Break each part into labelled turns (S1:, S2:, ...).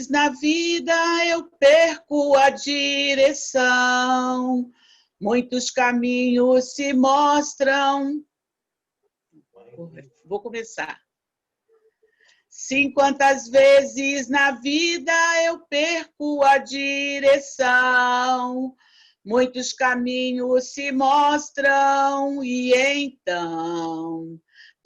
S1: Na vida eu perco a direção, muitos caminhos se mostram. Vou começar. Sim, quantas vezes na vida eu perco a direção, muitos caminhos se mostram e então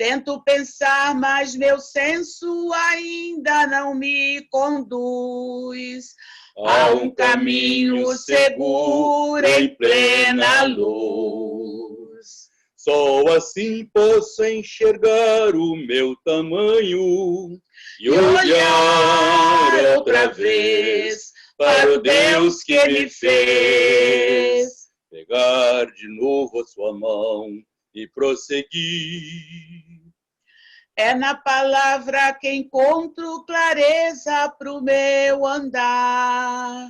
S1: tento pensar, mas meu senso ainda não me conduz a um caminho seguro em plena luz.
S2: Só assim posso enxergar o meu tamanho e olhar outra vez para o Deus que me fez. Pegar de novo a sua mão e prosseguir.
S1: É na palavra que encontro clareza para o meu andar.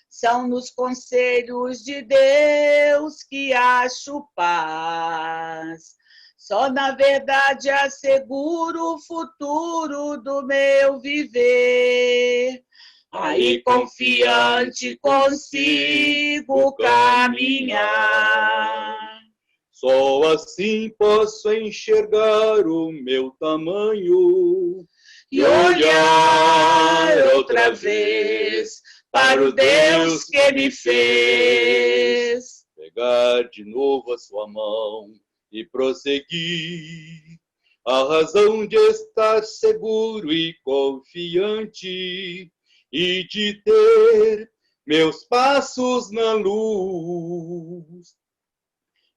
S1: São nos conselhos de Deus que acho paz. Só na verdade asseguro o futuro do meu viver. Aí confiante consigo caminhar.
S2: Só assim posso enxergar o meu tamanho
S1: e olhar outra vez para o Deus que me fez.
S2: Pegar de novo a sua mão e prosseguir. A razão de estar seguro e confiante e de ter meus passos na luz.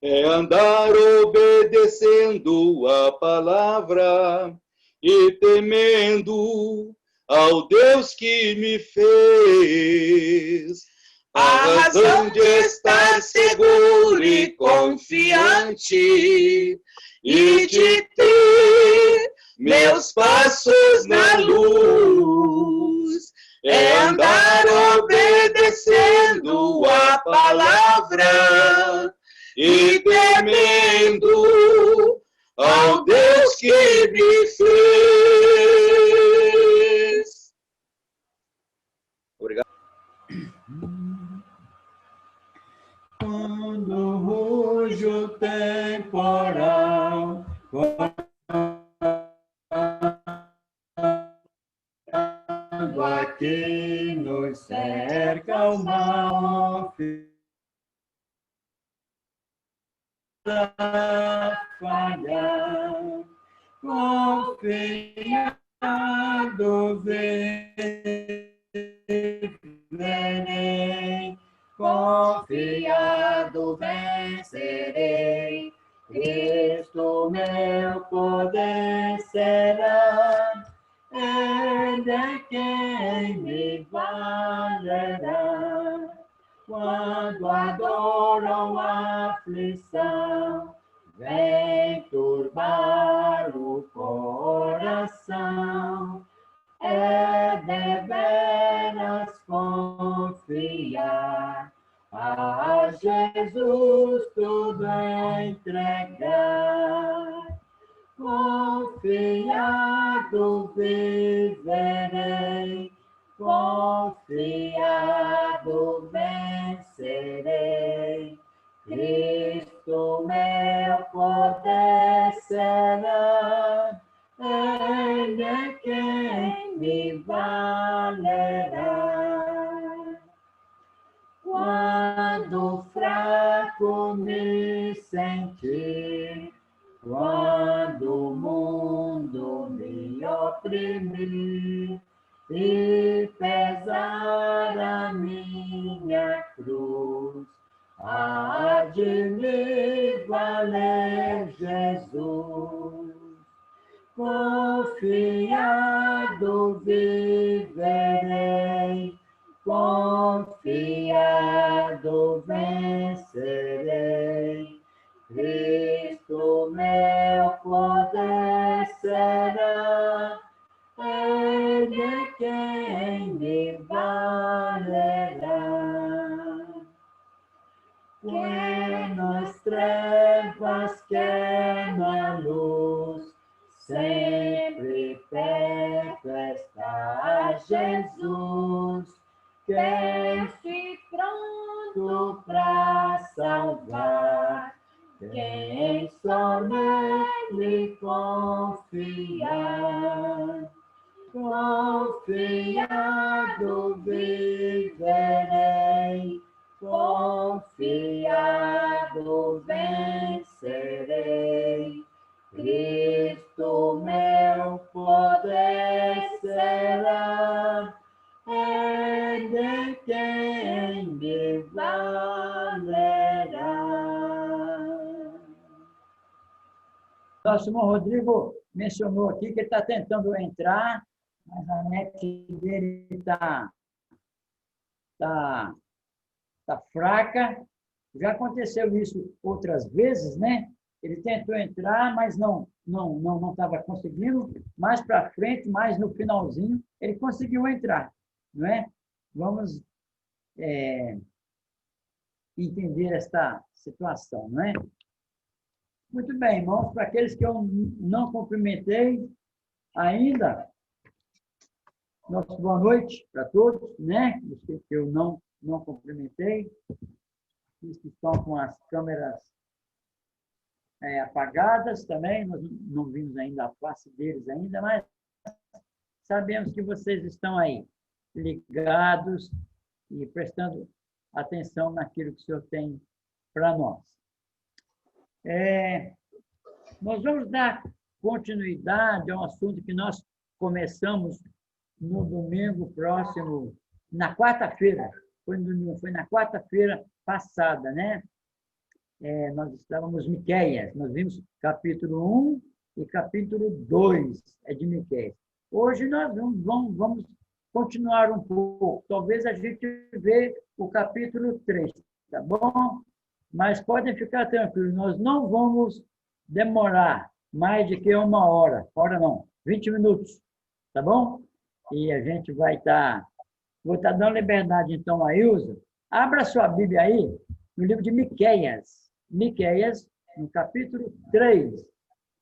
S2: É andar obedecendo a palavra e temendo ao Deus que me fez.
S1: A razão de estar seguro e confiante e de ter meus passos na luz é andar obedecendo a palavra e temendo ao Deus que me fez.
S2: Obrigado.
S3: Quando ruge o temporal, quando aqui nos cerca o mal, falhar, confiado verei, confiado vencerei, Cristo meu poder será, Ele é quem me valerá. Quando a dor ou a aflição vem turbar o coração, é deveras confiar, a Jesus tudo entregar. Confiado viverei, confiado vencerei, Cristo meu poder será, Ele é quem me valerá. Quando fraco me sentir, quando o mundo me oprimir, e pesar a minha cruz, há de me valer Jesus. Confiado viverei, confiado vencerei, Cristo meu poder será, Ele é quem me valerá. Quem nas trevas, quer na luz, sempre perto está Jesus, quem-se pronto para salvar, quem só nele confiar. Confiado viverei, confiado vencerei. Cristo meu poder será, é de quem me valerá.
S4: Nosso irmão Rodrigo mencionou aqui que ele está tentando entrar, mas a net dele está fraca. Já aconteceu isso outras vezes, né? Ele tentou entrar, mas não estava conseguindo. Mais para frente, mais no finalzinho, ele conseguiu entrar, não é? Vamos entender esta situação, não é? Muito bem, irmãos, para aqueles que eu não cumprimentei ainda, nossa boa noite para todos, né? Os que eu não cumprimentei, os que estão com as câmeras apagadas também, nós não vimos ainda a face deles ainda, mas sabemos que vocês estão aí, ligados e prestando atenção naquilo que o Senhor tem para nós. Nós vamos dar continuidade a um assunto que nós começamos no domingo próximo, na quarta-feira, foi na quarta-feira passada, né? Nós estávamos em Miqueias, nós vimos capítulo 1 e capítulo 2 de Miqueias. Hoje nós vamos continuar um pouco, talvez a gente veja o capítulo 3, tá bom? Mas podem ficar tranquilos, nós não vamos demorar mais de que 20 minutos, tá bom? E a gente vai vou estar dando liberdade então a Ilza. Abra sua Bíblia aí, no livro de Miqueias, no capítulo 3.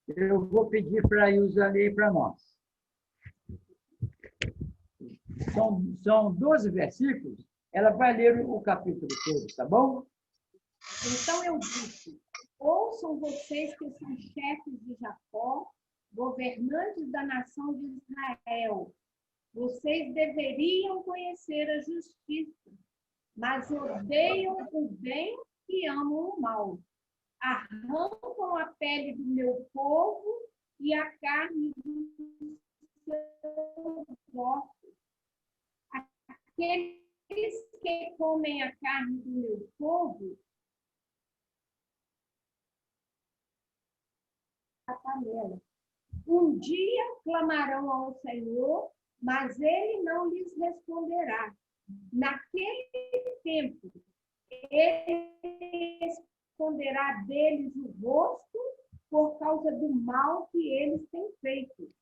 S4: Eu vou pedir para a Ilza ler para nós. São 12 versículos, ela vai ler o capítulo todo, tá bom?
S5: Então eu disse: ouçam vocês que são chefes de Jacó, governantes da nação de Israel. Vocês deveriam conhecer a justiça, mas odeiam o bem e amam o mal. Arrancam a pele do meu povo e a carne dos seus ossos. Aqueles que comem a carne do meu povo a panela. Um dia clamarão ao Senhor, mas ele não lhes responderá. Naquele tempo, ele esconderá deles o rosto por causa do mal que eles têm feito.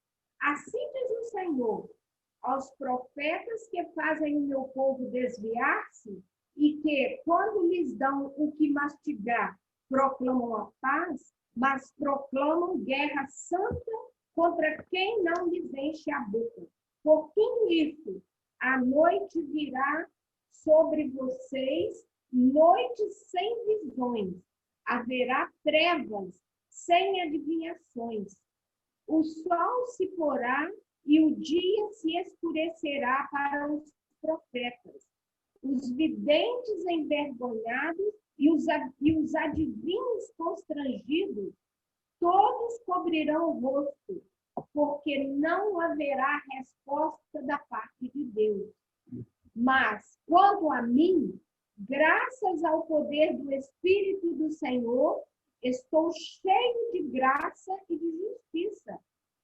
S5: Assim diz o Senhor, aos profetas que fazem o meu povo desviar-se e que, quando lhes dão o que mastigar, proclamam a paz, mas proclamam guerra santa contra quem não lhes enche a boca. Por tudo isso, a noite virá sobre vocês, noite sem visões. Haverá trevas sem adivinhações. O sol se porá e o dia se escurecerá para os profetas. Os videntes envergonhados e os adivinhos constrangidos, todos cobrirão o rosto, porque não haverá resposta da parte de Deus. Mas, quanto a mim, graças ao poder do Espírito do Senhor, estou cheio de graça e de justiça,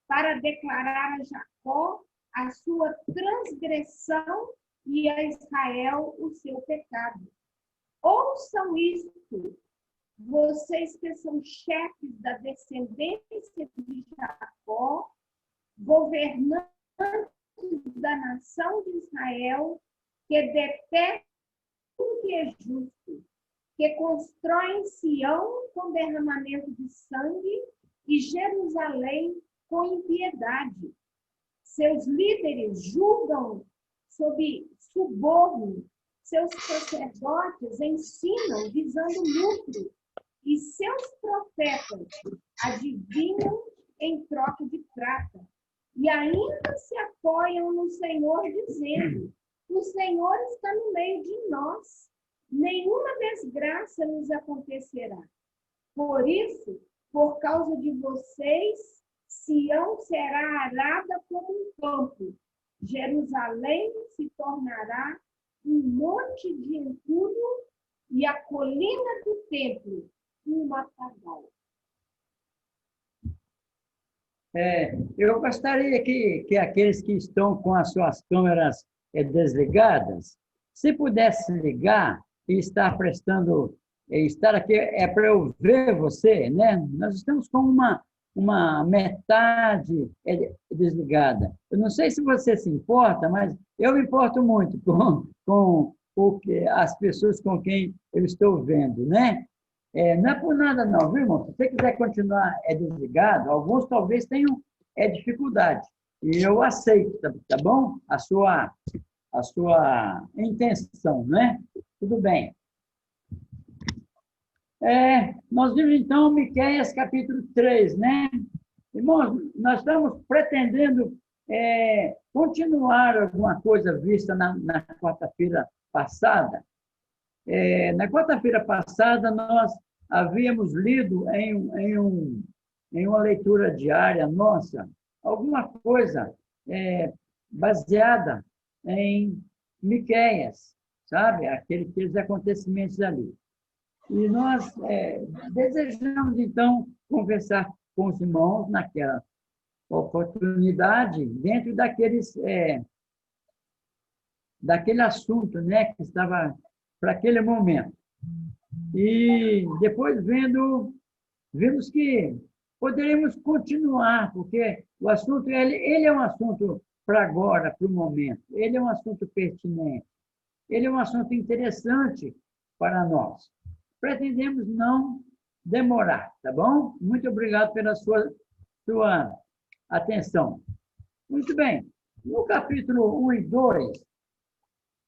S5: para declarar a Jacó a sua transgressão e a Israel o seu pecado. Ouçam isto, vocês que são chefes da descendência de Jacó, governantes da nação de Israel, que detestam tudo que é justo, que constroem Sião com derramamento de sangue e Jerusalém com impiedade. Seus líderes julgam sob suborno, seus sacerdotes ensinam visando lucro, e seus profetas adivinham em troca de prata. E ainda se apoiam no Senhor, dizendo: o Senhor está no meio de nós, nenhuma desgraça nos acontecerá. Por isso, por causa de vocês, Sião será arada como um campo, Jerusalém se tornará um monte de entulho e a colina do templo um matagal.
S4: Eu gostaria que aqueles que estão com as suas câmeras desligadas, se pudesse ligar e estar estar aqui, para eu ver você, né? Nós estamos com uma metade desligada. Eu não sei se você se importa, mas eu me importo muito com as pessoas com quem eu estou vendo, né? Não é por nada não, viu, irmão? Se você quiser continuar desligado, alguns talvez tenham dificuldade. E eu aceito, tá bom? A sua intenção, né? Tudo bem. Nós vimos, então, Miqueias, capítulo 3, né? Irmãos, nós estamos pretendendo continuar alguma coisa vista na quarta-feira passada. Na quarta-feira passada, nós havíamos lido em uma leitura diária nossa alguma coisa baseada em Miqueias, sabe? Aqueles acontecimentos ali. E nós desejamos, então, conversar com os irmãos naquela oportunidade, dentro daquele assunto, né, que estava para aquele momento. E depois vimos que poderíamos continuar, porque o assunto ele é um assunto para agora, para o momento. Ele é um assunto pertinente. Ele é um assunto interessante para nós. Pretendemos não demorar, tá bom? Muito obrigado pela sua atenção. Muito bem. No capítulo 1 e 2,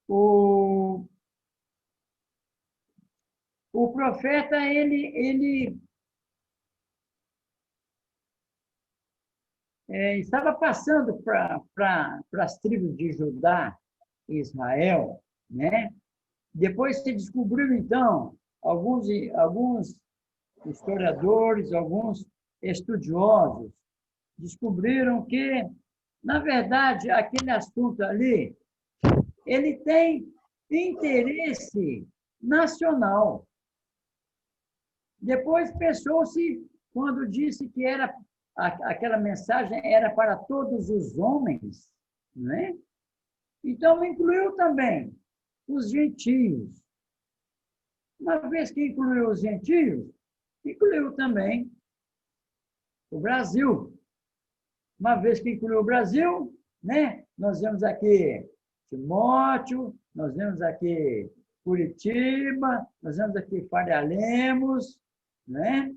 S4: o profeta, ele estava passando para as tribos de Judá e Israel, né? Depois se descobriu, então, alguns historiadores, alguns estudiosos descobriram que, na verdade, aquele assunto ali, ele tem interesse nacional. Depois pensou-se, quando disse que aquela mensagem era para todos os homens, né? Então, incluiu também os gentios. Uma vez que incluiu os gentios, incluiu também o Brasil. Uma vez que incluiu o Brasil, né? Nós vemos aqui Timóteo, nós vemos aqui Curitiba, nós vemos aqui Faria Lemos, né?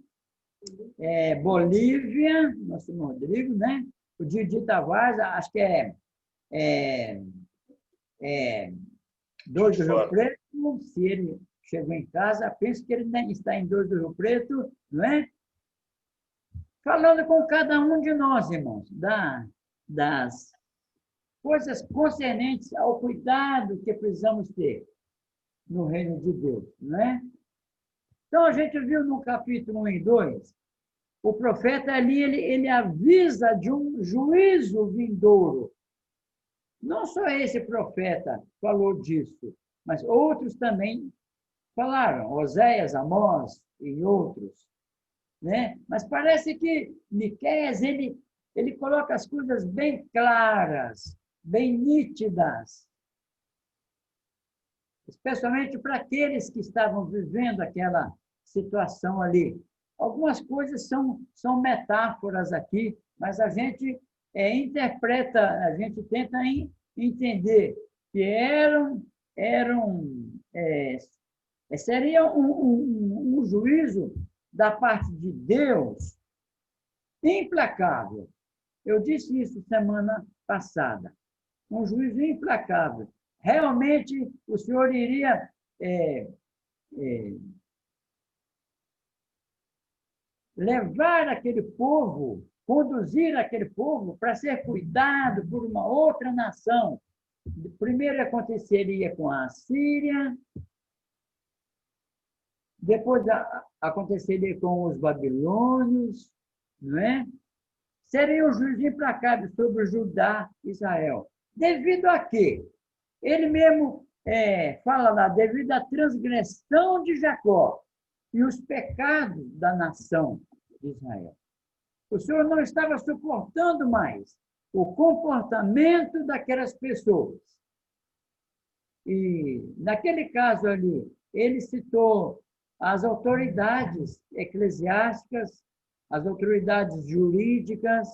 S4: Bolívia, nosso Rodrigo, né? O Didi Tavares, acho que é 2 do Rio Preto, se ele chegou em casa, penso que ele está em 2 do Rio Preto, não é? Falando com cada um de nós, irmãos, das coisas concernentes ao cuidado que precisamos ter no reino de Deus, não é? Então, a gente viu no capítulo 1 e 2, o profeta ali, ele avisa de um juízo vindouro. Não só esse profeta falou disso, mas outros também falaram, Oséias, Amós e outros, né? Mas parece que Miqueias, ele coloca as coisas bem claras, bem nítidas, especialmente para aqueles que estavam vivendo aquela situação ali. Algumas coisas são metáforas aqui, mas a gente interpreta, a gente tenta entender que seria um juízo da parte de Deus implacável, Eu disse isso semana passada. Um juiz implacável. Realmente, o Senhor iria levar aquele povo, conduzir aquele povo para ser cuidado por uma outra nação. Primeiro aconteceria com a Assíria, depois aconteceria com os babilônios, não é? Seria um juiz implacável sobre Judá e Israel. Devido a quê? Ele mesmo fala lá, devido à transgressão de Jacó e os pecados da nação de Israel. O Senhor não estava suportando mais o comportamento daquelas pessoas. E, naquele caso ali, ele citou as autoridades eclesiásticas, as autoridades jurídicas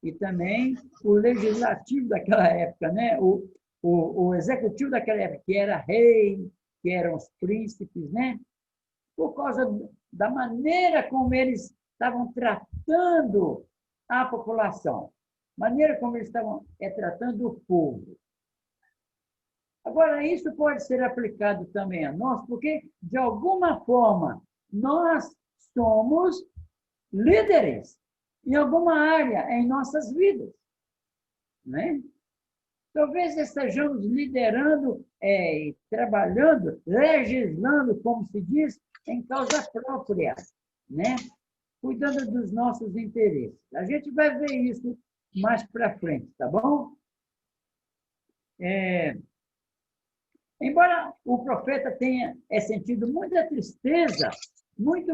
S4: e também o legislativo daquela época, né? O executivo daquela época, que era rei, que eram os príncipes, né? Por causa da maneira como eles estavam tratando a população, maneira como eles estavam tratando o povo. Agora, isso pode ser aplicado também a nós, porque, de alguma forma, nós somos líderes em alguma área em nossas vidas. Né? Talvez estejamos liderando, trabalhando, legislando, como se diz, em causa própria, né? Cuidando dos nossos interesses. A gente vai ver isso mais para frente, tá bom? Embora o profeta tenha sentido muita tristeza, muita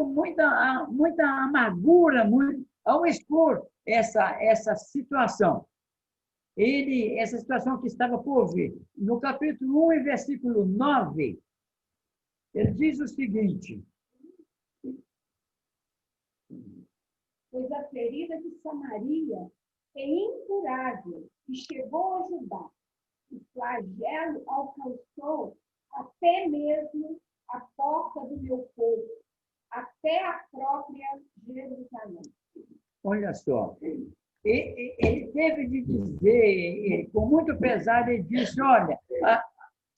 S4: amargura ao expor essa situação. Essa situação que estava por vir. No capítulo 1 e versículo 9, ele diz o seguinte:
S5: pois a ferida de Samaria é incurável e chegou a Judá. O flagelo alcançou até mesmo a porta do meu povo, até a própria Jerusalém.
S4: Olha só, ele teve de dizer, com muito pesar, ele disse, olha,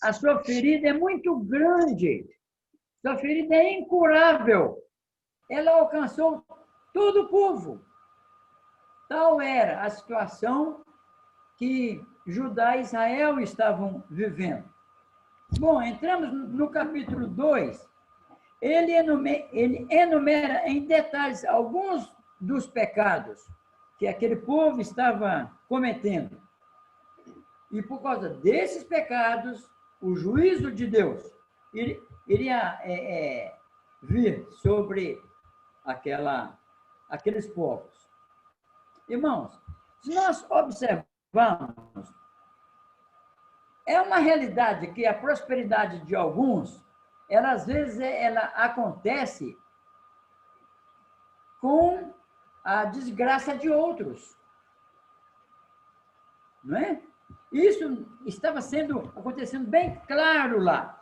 S4: a sua ferida é muito grande, sua ferida é incurável. Ela alcançou todo o povo. Tal era a situação que Judá e Israel estavam vivendo. Bom, entramos no capítulo 2. Ele enumera em detalhes alguns dos pecados que aquele povo estava cometendo. E por causa desses pecados, o juízo de Deus iria vir sobre aqueles povos. Irmãos, se nós observarmos, é uma realidade que a prosperidade de alguns, às vezes, ela acontece com a desgraça de outros. Não é? Isso estava acontecendo bem claro lá.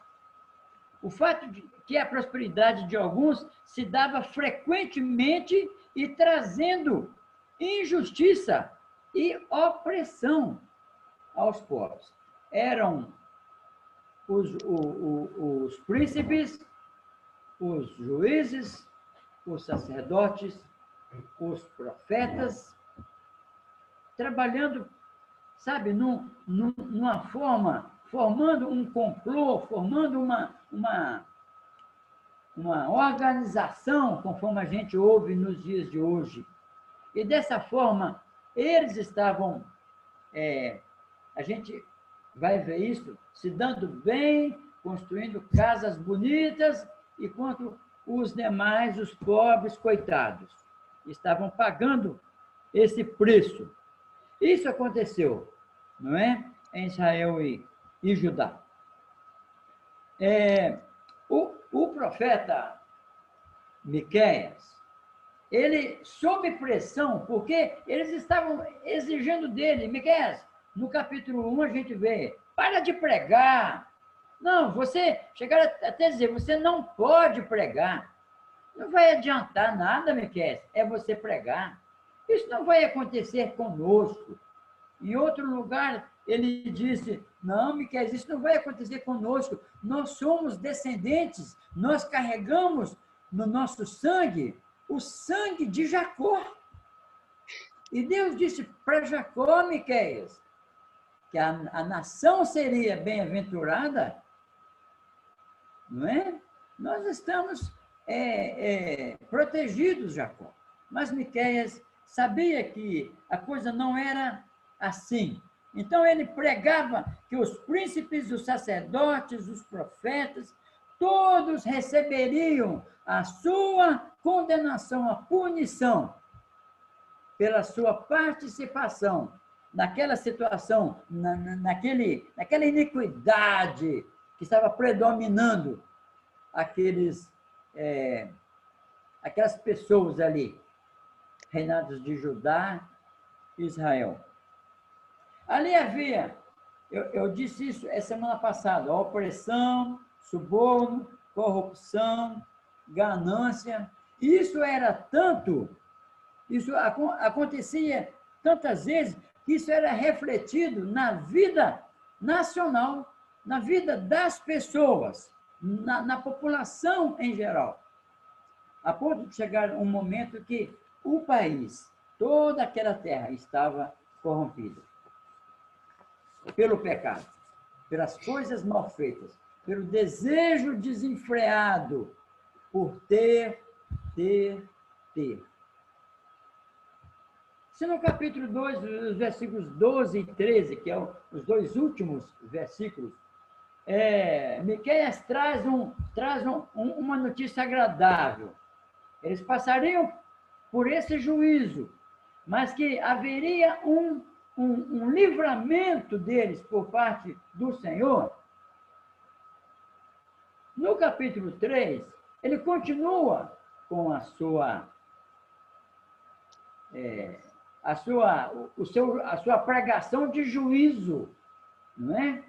S4: O fato de que a prosperidade de alguns se dava frequentemente e trazendo injustiça e opressão aos povos. Eram os príncipes, os juízes, os sacerdotes, os profetas, trabalhando, sabe, numa forma, formando um complô, formando uma organização, conforme a gente ouve nos dias de hoje. E dessa forma, eles estavam, a gente vai ver isso, se dando bem, construindo casas bonitas, enquanto os demais, os pobres, coitados, estavam pagando esse preço. Isso aconteceu, não é? Em Israel e Judá. O profeta Miqueias, ele, sob pressão, porque eles estavam exigindo dele, Miqueias, no capítulo 1 a gente vê, para de pregar. Não, chegaram até dizer, você não pode pregar. Não vai adiantar nada, Miqueias, é você pregar. Isso não vai acontecer conosco. Em outro lugar, ele disse, não, Miqueias, isso não vai acontecer conosco. Nós somos descendentes, nós carregamos no nosso sangue o sangue de Jacó. E Deus disse para Jacó, Miqueias, que a nação seria bem-aventurada, não é? Nós estamos protegidos, Jacó. Mas Miqueias sabia que a coisa não era assim. Então ele pregava que os príncipes, os sacerdotes, os profetas, todos receberiam a sua condenação, a punição, pela sua participação naquela situação, naquela iniquidade que estava predominando aquelas pessoas ali, reinados de Judá e Israel. Ali havia, eu disse isso semana passada, opressão, suborno, corrupção, ganância. Isso era tanto, isso acontecia tantas vezes, que isso era refletido na vida nacional, na vida das pessoas, na população em geral. A ponto de chegar um momento que o país, toda aquela terra estava corrompida pelo pecado, pelas coisas mal feitas, pelo desejo desenfreado por ter. Se no capítulo 2, os versículos 12 e 13, que são os dois últimos versículos, Miqueias traz uma notícia agradável. Eles passariam por esse juízo, mas que haveria um livramento deles por parte do Senhor. No capítulo 3, ele continua com a sua pregação de juízo, não é?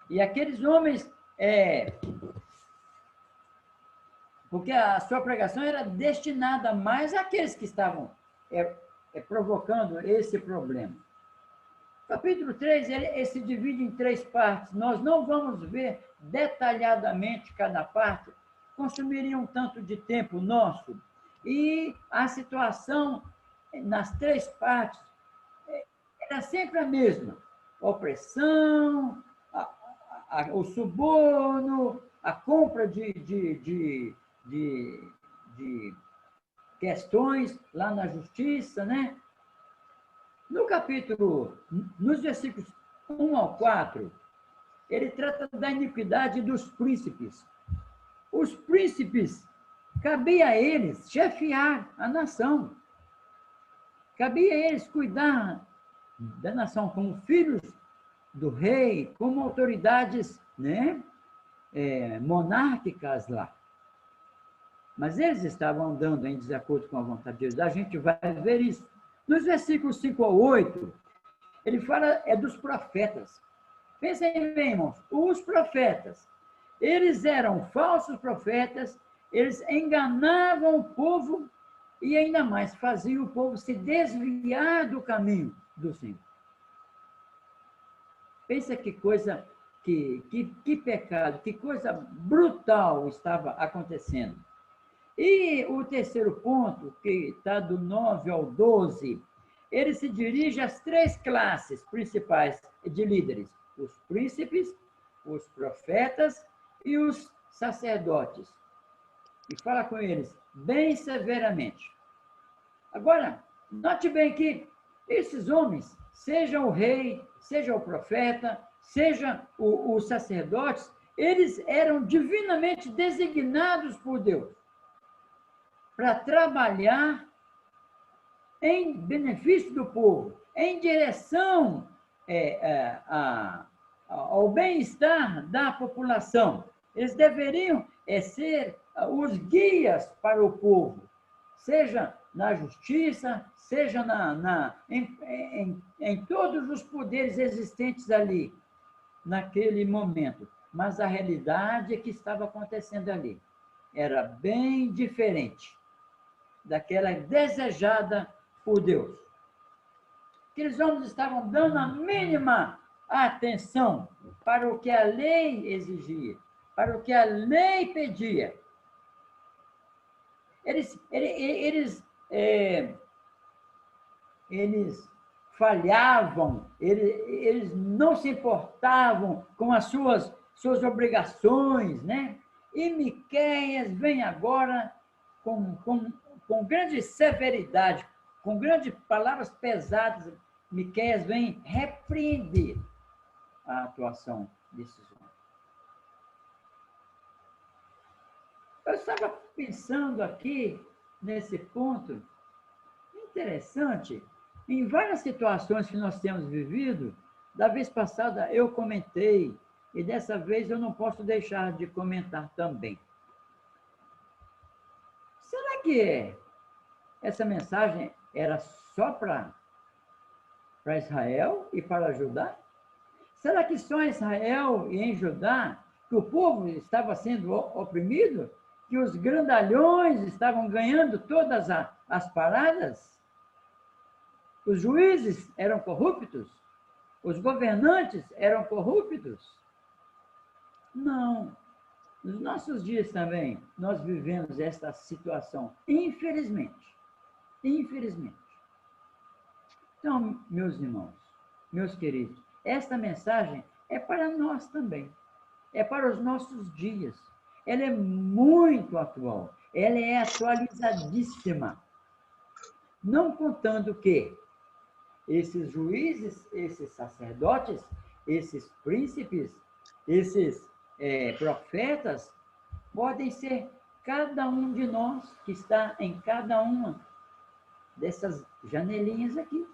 S4: E aqueles homens, porque a sua pregação era destinada mais àqueles que estavam provocando esse problema. Capítulo 3, ele se divide em 3 partes. Nós não vamos ver detalhadamente cada parte, consumiria um tanto de tempo nosso. E a situação nas 3 partes era sempre a mesma. Opressão, o suborno, a compra de questões lá na justiça, né? Nos versículos 1 ao 4, ele trata da iniquidade dos príncipes. Os príncipes, cabia a eles chefiar a nação. Cabia a eles cuidar da nação como filhos do rei, como autoridades, né, monárquicas lá. Mas eles estavam andando em desacordo com a vontade de Deus. A gente vai ver isso. Nos versículos 5 ao 8, ele fala dos profetas. Pensem bem, irmãos, os profetas, eles eram falsos profetas, eles enganavam o povo e ainda mais faziam o povo se desviar do caminho do Senhor. Pensa que coisa, que pecado, que coisa brutal estava acontecendo. E o terceiro ponto, que está do 9 ao 12, ele se dirige às 3 classes principais de líderes: os príncipes, os profetas e os sacerdotes. E fala com eles bem severamente. Agora, note bem que esses homens, seja o rei, seja o profeta, seja os sacerdotes, eles eram divinamente designados por Deus para trabalhar em benefício do povo, em direção ao bem-estar da população. Eles deveriam ser os guias para o povo, seja na justiça, seja em todos os poderes existentes ali, naquele momento. Mas a realidade que estava acontecendo ali era bem diferente daquela desejada por Deus. Aqueles homens estavam dando a mínima atenção para o que a lei exigia, para o que a lei pedia. Eles falhavam, eles não se importavam com as suas obrigações, né? E Miqueias vem agora com grande severidade, com grandes palavras pesadas. Miqueias vem repreender a atuação desses homens. Eu estava pensando aqui, nesse ponto, interessante, em várias situações que nós temos vivido. Da vez passada eu comentei, e dessa vez eu não posso deixar de comentar também. Será que essa mensagem era só para Israel e para Judá? Será que só em Israel e em Judá que o povo estava sendo oprimido? Que os grandalhões estavam ganhando todas as paradas? Os juízes eram corruptos? Os governantes eram corruptos? Não. Nos nossos dias também, nós vivemos esta situação, infelizmente. Infelizmente. Então, meus irmãos, meus queridos, esta mensagem é para nós também. É para os nossos dias. Ela é muito atual. Ela é atualizadíssima. Não contando que esses juízes, esses sacerdotes, esses príncipes, esses profetas, podem ser cada um de nós que está em cada uma dessas janelinhas aqui.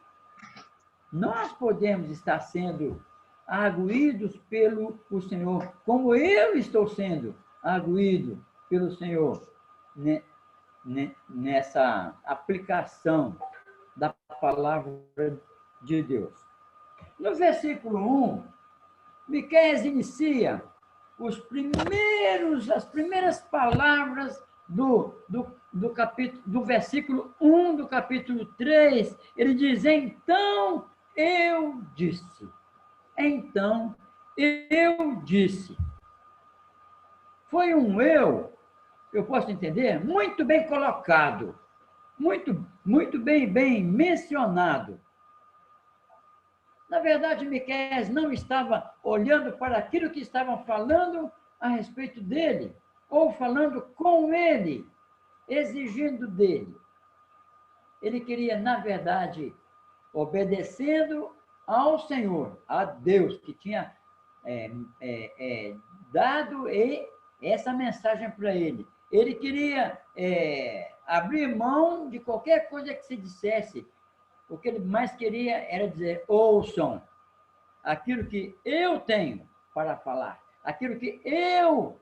S4: Nós podemos estar sendo arguídos pelo Senhor, como eu estou sendo arguído pelo Senhor nessa aplicação da palavra de Deus. No versículo 1, Miqueias inicia as primeiras palavras do versículo 1 do capítulo 3. Ele diz: então eu disse. Então eu disse. Foi um eu posso entender, muito bem colocado, muito bem mencionado. Na verdade, Miqueias não estava olhando para aquilo que estavam falando a respeito dele, ou falando com ele, exigindo dele. Ele queria, na verdade, obedecendo ao Senhor, a Deus, que tinha dado essa mensagem para ele. Ele queria abrir mão de qualquer coisa que se dissesse. O que ele mais queria era dizer: ouçam aquilo que eu tenho para falar, aquilo que eu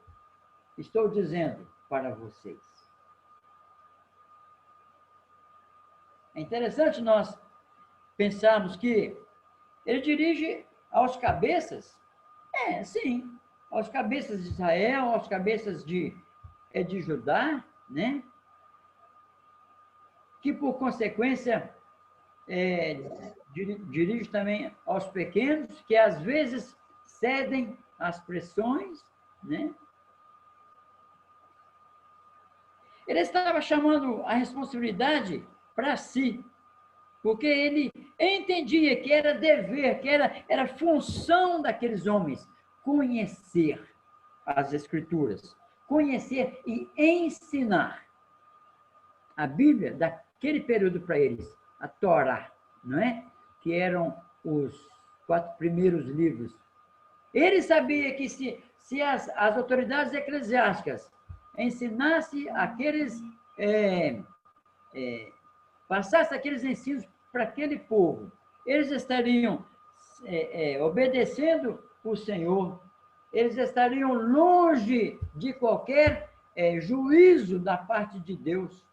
S4: estou dizendo para vocês. É interessante nós pensarmos que ele dirige aos cabeças, sim, aos cabeças de Israel, aos cabeças de Judá, né? Que, por consequência, dirige também aos pequenos, que às vezes cedem às pressões, né? Ele estava chamando a responsabilidade para si, porque ele entendia que era dever, que era função daqueles homens conhecer as Escrituras, conhecer e ensinar a Bíblia daquele período para eles, a Torá, não é? Que eram os 4 primeiros livros. Ele sabia que se as autoridades eclesiásticas ensinassem aqueles, passassem aqueles ensinos para aquele povo, eles estariam obedecendo o Senhor, eles estariam longe de qualquer juízo da parte de Deus.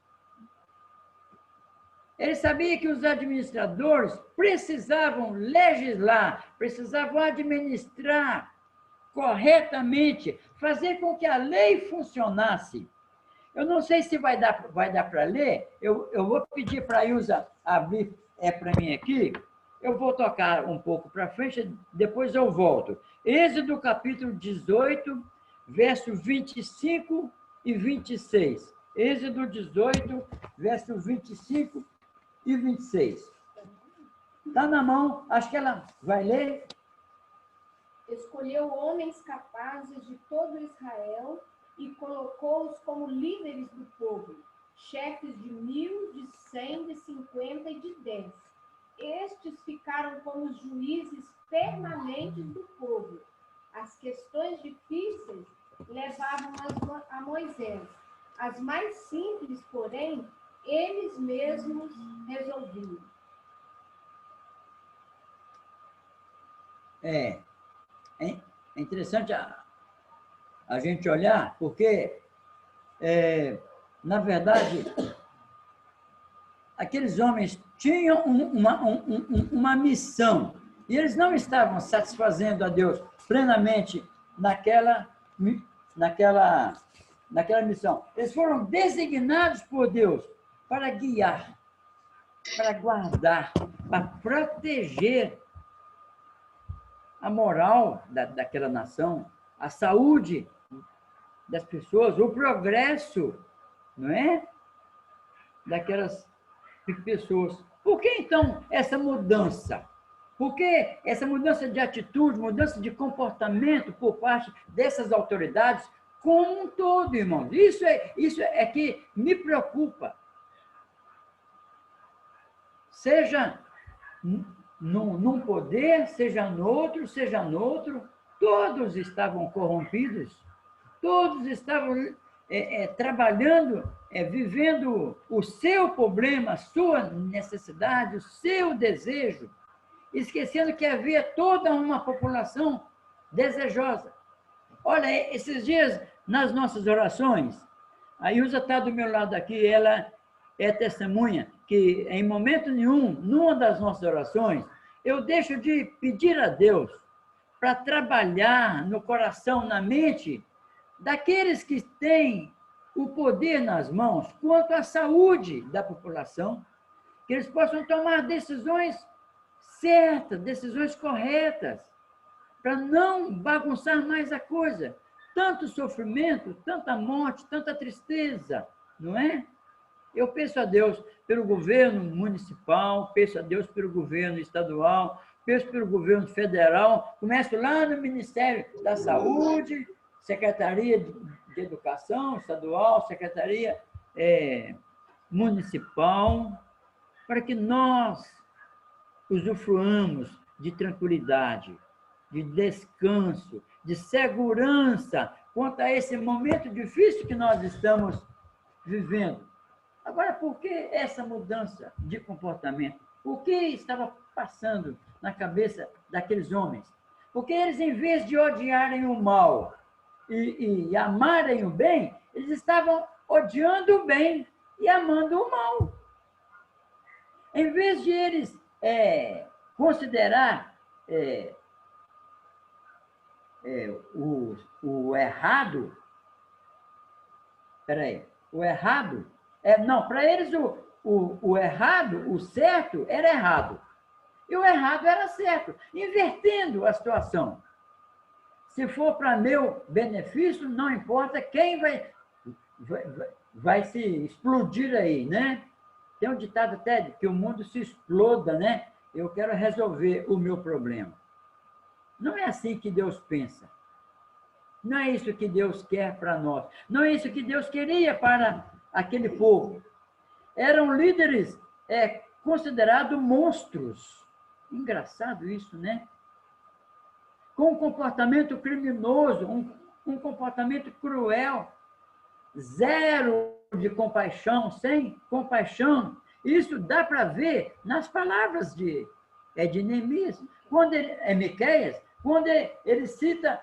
S4: Ele sabia que os administradores precisavam legislar, precisavam administrar corretamente, fazer com que a lei funcionasse. Eu não sei se vai dar para ler. Eu vou pedir para a Ilza abrir para mim aqui. Eu vou tocar um pouco para frente, depois eu volto. Êxodo capítulo 18, verso 25 e 26. Êxodo 18, verso 25 e 26. Está na mão, acho que ela vai ler.
S5: Escolheu homens capazes de todo Israel e colocou-os como líderes do povo, chefes de 1.000, de 100, de 50 e de 10. Estes ficaram como os juízes permanentes do povo. As questões difíceis levavam a Moisés. As mais simples, porém, eles mesmos resolviam.
S4: É interessante a gente olhar, porque, na verdade, aqueles homens tinham uma missão, e eles não estavam satisfazendo a Deus plenamente naquela missão. Eles foram designados por Deus para guiar, para guardar, para proteger a moral daquela nação, a saúde das pessoas, o progresso, não é? Daquelas pessoas. Por que, então, essa mudança? Por que essa mudança de atitude, mudança de comportamento por parte dessas autoridades como um todo, irmãos? Isso é que me preocupa. Seja num poder, seja no outro, todos estavam corrompidos, todos estavam trabalhando, vivendo o seu problema, a sua necessidade, o seu desejo, esquecendo que havia toda uma população desejosa. Olha, esses dias, nas nossas orações, a Ilza está do meu lado aqui, ela é testemunha que, em momento nenhum, numa das nossas orações, eu deixo de pedir a Deus para trabalhar no coração, na mente, daqueles que têm o poder nas mãos quanto à saúde da população, que eles possam tomar decisões certas, decisões corretas, para não bagunçar mais a coisa. Tanto sofrimento, tanta morte, tanta tristeza, não é? Eu peço a Deus pelo governo municipal, peço a Deus pelo governo estadual, peço pelo governo federal, começo lá no Ministério da Saúde, Secretaria de Educação estadual, Secretaria municipal, para que nós usufruamos de tranquilidade, de descanso, de segurança quanto a esse momento difícil que nós estamos vivendo. Agora, por que essa mudança de comportamento? O que estava passando na cabeça daqueles homens? Porque eles, em vez de odiarem o mal e amarem o bem, eles estavam odiando o bem e amando o mal. Em vez de eles considerar o errado, o errado, não, para eles o errado, o certo era errado, e o errado era certo, invertendo a situação. Se for para meu benefício, não importa quem vai se explodir aí, né? Tem um ditado até que o mundo se exploda, né? Eu quero resolver o meu problema. Não é assim que Deus pensa. Não é isso que Deus quer para nós. Não é isso que Deus queria para aquele povo. Eram líderes considerados monstros. Engraçado isso, né? Com um comportamento criminoso, um comportamento cruel, zero de compaixão, sem compaixão. Isso dá para ver nas palavras de Neemias, Miqueias, quando ele cita,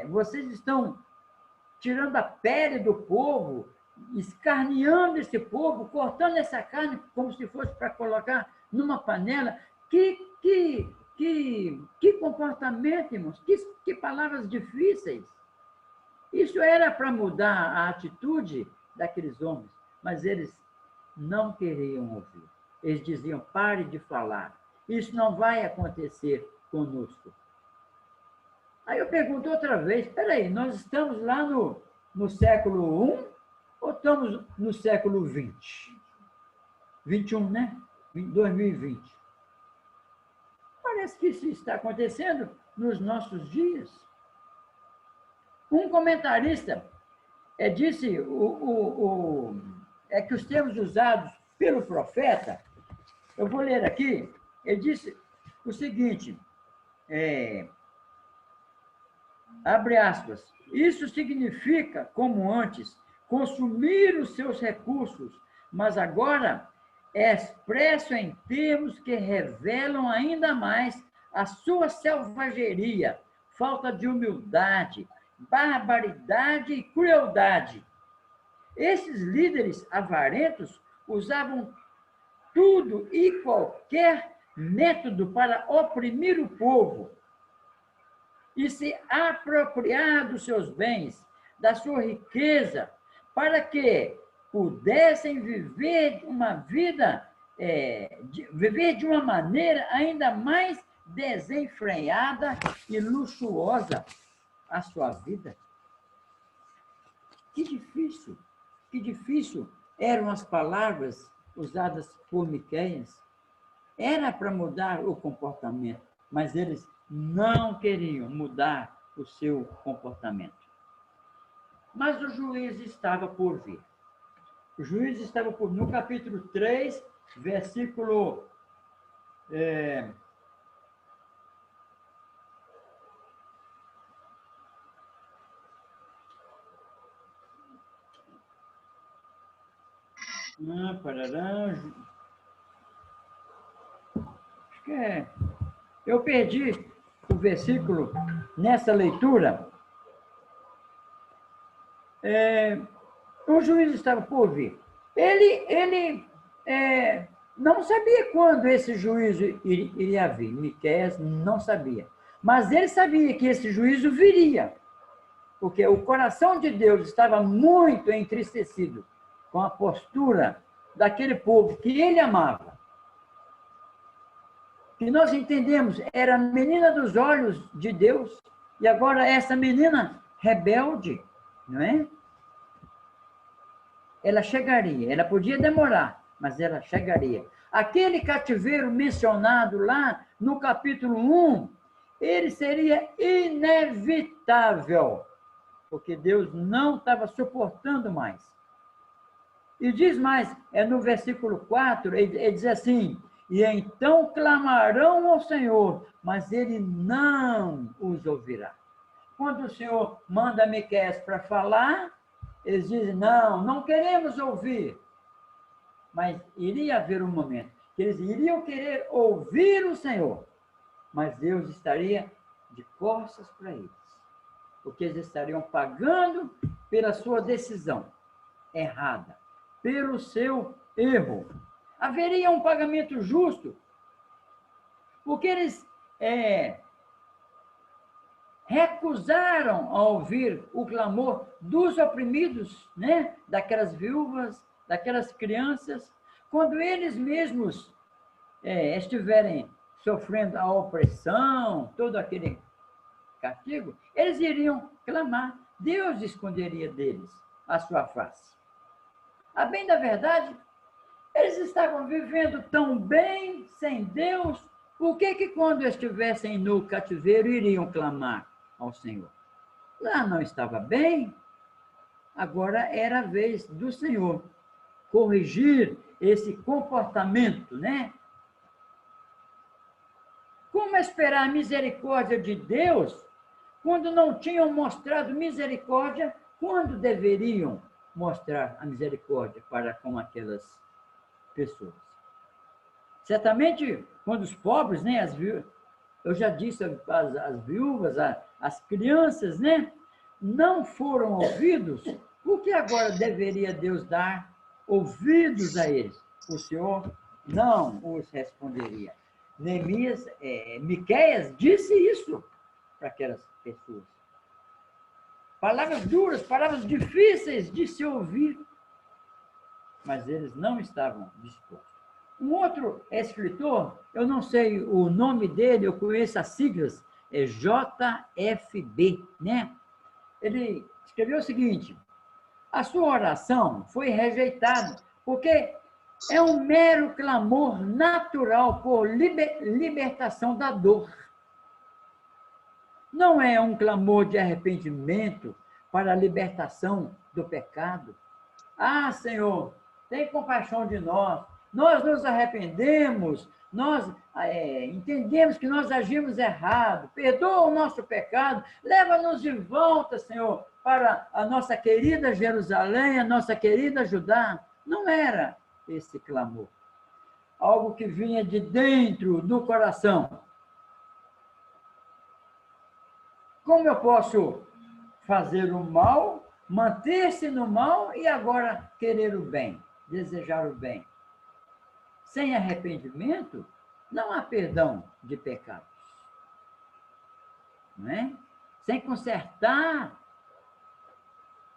S4: vocês estão tirando a pele do povo, escarneando esse povo, cortando essa carne como se fosse para colocar numa panela. Que comportamento, irmãos, que palavras difíceis. Isso era para mudar a atitude daqueles homens, mas eles não queriam ouvir. Eles diziam, pare de falar, isso não vai acontecer conosco. Aí eu pergunto outra vez, espera aí, nós estamos lá no século I ou estamos no século XX? 21, né? 2020. Parece que isso está acontecendo nos nossos dias. Um comentarista disse que os termos usados pelo profeta, eu vou ler aqui, ele disse o seguinte, abre aspas, isso significa, como antes, consumir os seus recursos, mas agora é expresso em termos que revelam ainda mais a sua selvageria, falta de humildade, barbaridade e crueldade. Esses líderes avarentos usavam tudo e qualquer método para oprimir o povo e se apropriar dos seus bens, da sua riqueza, para que pudessem viver uma vida, viver de uma maneira ainda mais desenfreada e luxuosa a sua vida. Que difícil eram as palavras usadas por Miqueias. Era para mudar o comportamento, mas eles não queriam mudar o seu comportamento. Mas o juízo estava por vir. O juízo estava por vir. No capítulo 3, versículo... Acho que eu perdi o versículo nessa leitura. O juiz estava por vir. Ele não sabia quando esse juízo iria vir. Miqueias não sabia. Mas ele sabia que esse juízo viria. Porque o coração de Deus estava muito entristecido com a postura daquele povo que ele amava. Que nós entendemos, era a menina dos olhos de Deus, e agora essa menina rebelde, não é? Ela chegaria, ela podia demorar, mas ela chegaria. Aquele cativeiro mencionado lá no capítulo 1, ele seria inevitável, porque Deus não estava suportando mais. E diz mais, no versículo 4, ele diz assim, e então clamarão ao Senhor, mas ele não os ouvirá. Quando o Senhor manda Miqueias para falar, eles dizem, não queremos ouvir. Mas iria haver um momento que eles iriam querer ouvir o Senhor, mas Deus estaria de costas para eles, porque eles estariam pagando pela sua decisão errada, pelo seu erro. Haveria um pagamento justo, porque eles recusaram a ouvir o clamor dos oprimidos, né? Daquelas viúvas, daquelas crianças, quando eles mesmos estiverem sofrendo a opressão, todo aquele castigo, eles iriam clamar. Deus esconderia deles a sua face. A bem da verdade, eles estavam vivendo tão bem sem Deus, por que quando estivessem no cativeiro iriam clamar ao Senhor? Lá não estava bem, agora era a vez do Senhor corrigir esse comportamento, né? Como esperar a misericórdia de Deus quando não tinham mostrado misericórdia quando deveriam mostrar a misericórdia para com aquelas pessoas? Certamente, quando os pobres, né, eu já disse, as viúvas, as crianças, né, não foram ouvidos, por que agora deveria Deus dar ouvidos a eles? O Senhor não os responderia. Miqueias disse isso para aquelas pessoas. Palavras duras, palavras difíceis de se ouvir, mas eles não estavam dispostos. Um outro escritor, eu não sei o nome dele, eu conheço as siglas, é JFB, né? Ele escreveu o seguinte: a sua oração foi rejeitada porque é um mero clamor natural por libertação da dor. Não é um clamor de arrependimento para a libertação do pecado. Ah, Senhor, tem compaixão de nós. Nós nos arrependemos, nós entendemos que nós agimos errado. Perdoa o nosso pecado, leva-nos de volta, Senhor, para a nossa querida Jerusalém, a nossa querida Judá. Não era esse clamor. Algo que vinha de dentro do coração. Como eu posso fazer o mal, manter-se no mal e agora querer o bem, desejar o bem? Sem arrependimento, não há perdão de pecados. Não é? Sem consertar,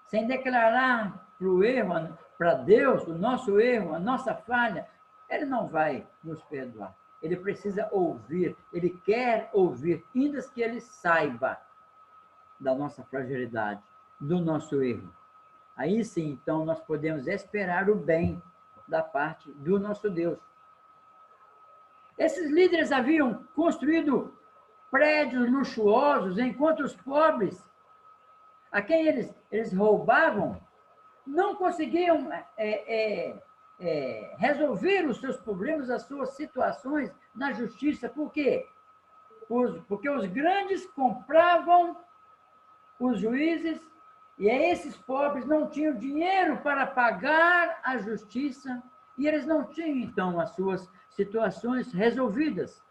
S4: sem declarar para o erro, para Deus, o nosso erro, a nossa falha, Ele não vai nos perdoar. Ele precisa ouvir, Ele quer ouvir, ainda que Ele saiba da nossa fragilidade, do nosso erro. Aí sim, então, nós podemos esperar o bem da parte do nosso Deus. Esses líderes haviam construído prédios luxuosos, enquanto os pobres, a quem eles roubavam, não conseguiam resolver os seus problemas, as suas situações na justiça. Por quê? Porque os grandes compravam os juízes e esses pobres não tinham dinheiro para pagar a justiça e eles não tinham, então, as suas situações resolvidas.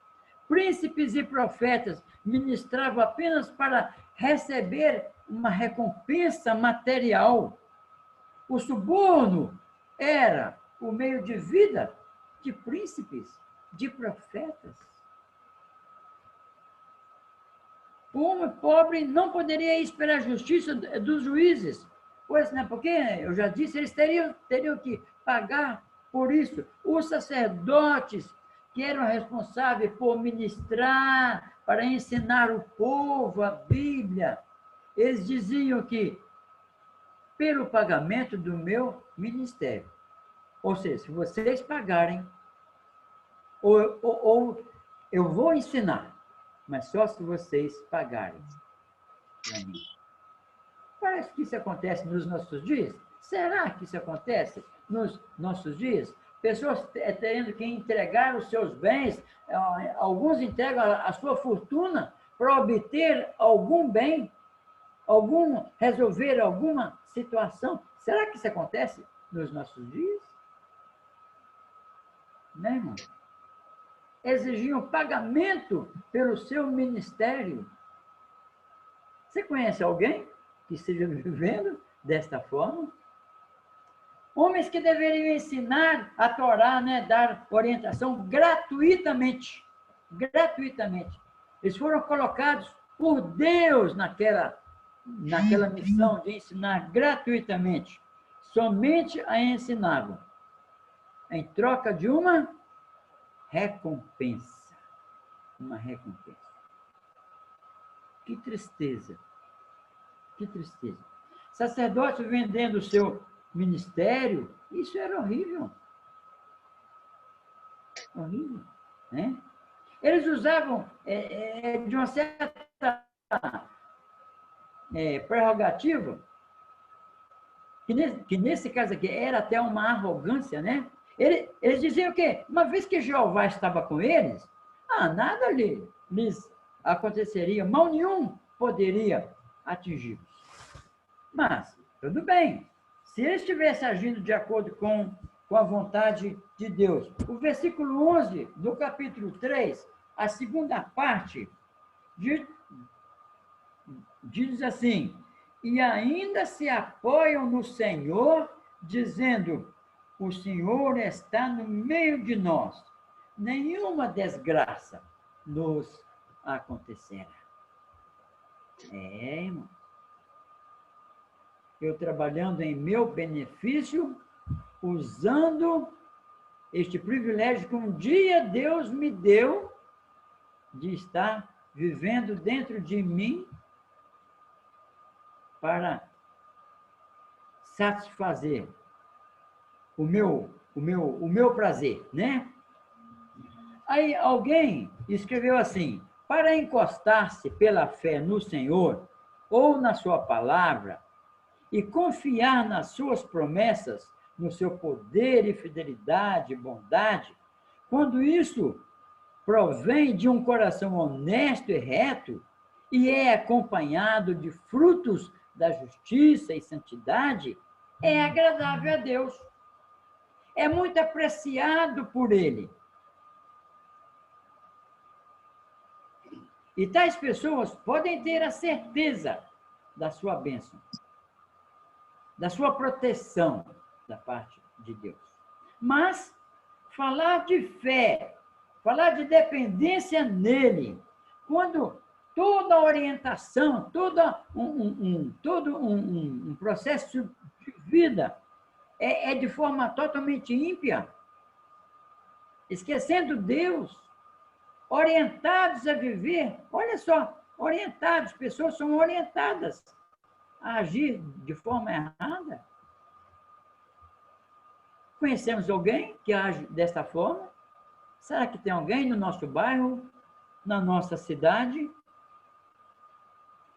S4: Príncipes e profetas ministravam apenas para receber uma recompensa material. O suborno era o meio de vida de príncipes, de profetas. O homem pobre não poderia esperar a justiça dos juízes, pois, né, porque, eu já disse, eles teriam que pagar por isso. Os sacerdotes, que eram responsáveis por ministrar, para ensinar o povo a Bíblia, eles diziam que, pelo pagamento do meu ministério, ou seja, se vocês pagarem, ou eu vou ensinar, mas só se vocês pagarem para mim. Parece que isso acontece nos nossos dias. Será que isso acontece nos nossos dias? Pessoas tendo que entregar os seus bens, alguns entregam a sua fortuna para obter algum bem, resolver alguma situação. Será que isso acontece nos nossos dias? Não, irmão? Exigiam pagamento pelo seu ministério. Você conhece alguém que esteja vivendo desta forma? Homens que deveriam ensinar a Torá, né, dar orientação gratuitamente. Gratuitamente. Eles foram colocados por Deus naquela missão de ensinar gratuitamente. Somente a ensinavam, em troca de uma recompensa. Uma recompensa. Que tristeza. Que tristeza. Sacerdote vendendo o seu ministério, isso era horrível. Horrível. Né? Eles usavam de uma certa prerrogativa, que nesse caso aqui era até uma arrogância, né? Eles diziam o quê? Uma vez que Jeová estava com eles, nada lhes aconteceria, mal nenhum poderia atingi-los. Mas, tudo bem, se eles estivessem agindo de acordo com a vontade de Deus. O versículo 11 do capítulo 3, a segunda parte, diz assim: e ainda se apoiam no Senhor, dizendo: o Senhor está no meio de nós, nenhuma desgraça nos acontecerá. Irmão. Eu trabalhando em meu benefício, usando este privilégio que um dia Deus me deu de estar vivendo dentro de mim para satisfazer o meu prazer, né? Aí alguém escreveu assim: para encostar-se pela fé no Senhor ou na sua palavra e confiar nas suas promessas, no seu poder e fidelidade e bondade, quando isso provém de um coração honesto e reto e é acompanhado de frutos da justiça e santidade, é agradável a Deus. É muito apreciado por Ele. E tais pessoas podem ter a certeza da sua bênção, da sua proteção da parte de Deus. Mas falar de fé, falar de dependência nele, quando toda a orientação, todo um processo de vida é de forma totalmente ímpia, esquecendo Deus, orientados a viver, olha só, orientados, pessoas são orientadas a agir de forma errada. Conhecemos alguém que age desta forma? Será que tem alguém no nosso bairro, na nossa cidade?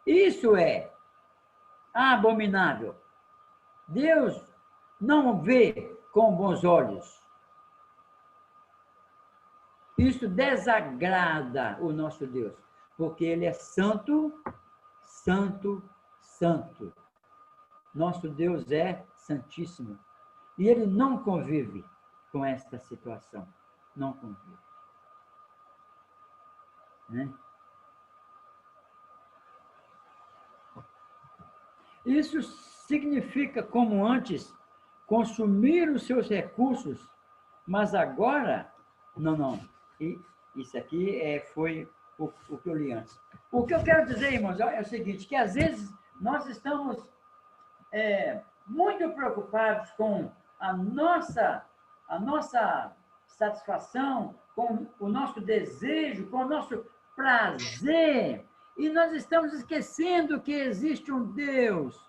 S4: Isso é abominável. Deus não vê com bons olhos. Isso desagrada o nosso Deus, porque Ele é santo, santo, santo. Nosso Deus é santíssimo. E Ele não convive com esta situação. Não convive. Né? Isso significa, como antes, consumir os seus recursos, mas agora, não. E isso aqui foi o que eu li antes. O que eu quero dizer, irmãos, é o seguinte, que às vezes nós estamos muito preocupados com a nossa satisfação, com o nosso desejo, com o nosso prazer, e nós estamos esquecendo que existe um Deus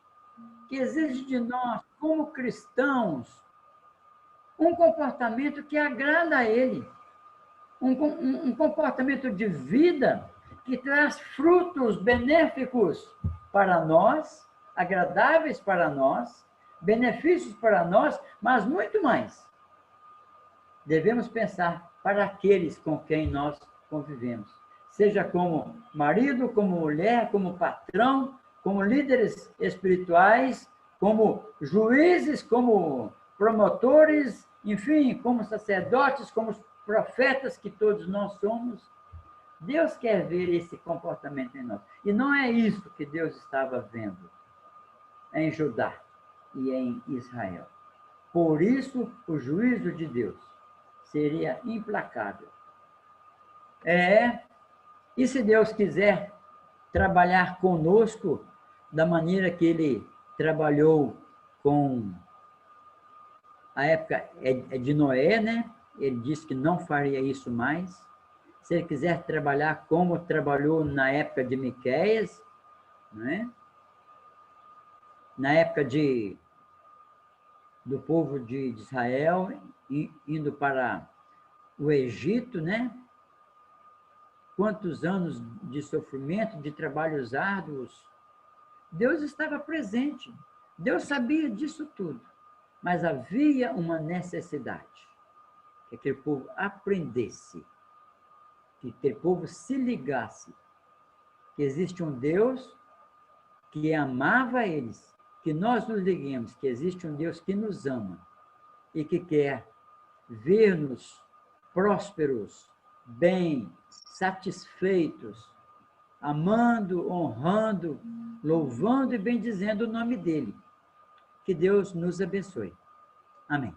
S4: que exige de nós, como cristãos, um comportamento que agrada a Ele. Um comportamento de vida que traz frutos benéficos para nós, agradáveis para nós, benefícios para nós, mas muito mais. Devemos pensar para aqueles com quem nós convivemos, seja como marido, como mulher, como patrão, como líderes espirituais, como juízes, como promotores, enfim, como sacerdotes, como profetas que todos nós somos. Deus quer ver esse comportamento em nós. E não é isso que Deus estava vendo em Judá e em Israel. Por isso, o juízo de Deus seria implacável. E se Deus quiser trabalhar conosco da maneira que Ele trabalhou com a época de Noé, né? Ele disse que não faria isso mais. Se ele quiser trabalhar como trabalhou na época de Miqueias, né? Na época do povo de Israel, indo para o Egito, né? Quantos anos de sofrimento, de trabalhos árduos. Deus estava presente. Deus sabia disso tudo. Mas havia uma necessidade. Que aquele povo aprendesse, que aquele povo se ligasse, que existe um Deus que amava eles, que nós nos liguemos, que existe um Deus que nos ama e que quer ver-nos prósperos, bem, satisfeitos, amando, honrando, louvando e bendizendo o nome dele. Que Deus nos abençoe. Amém.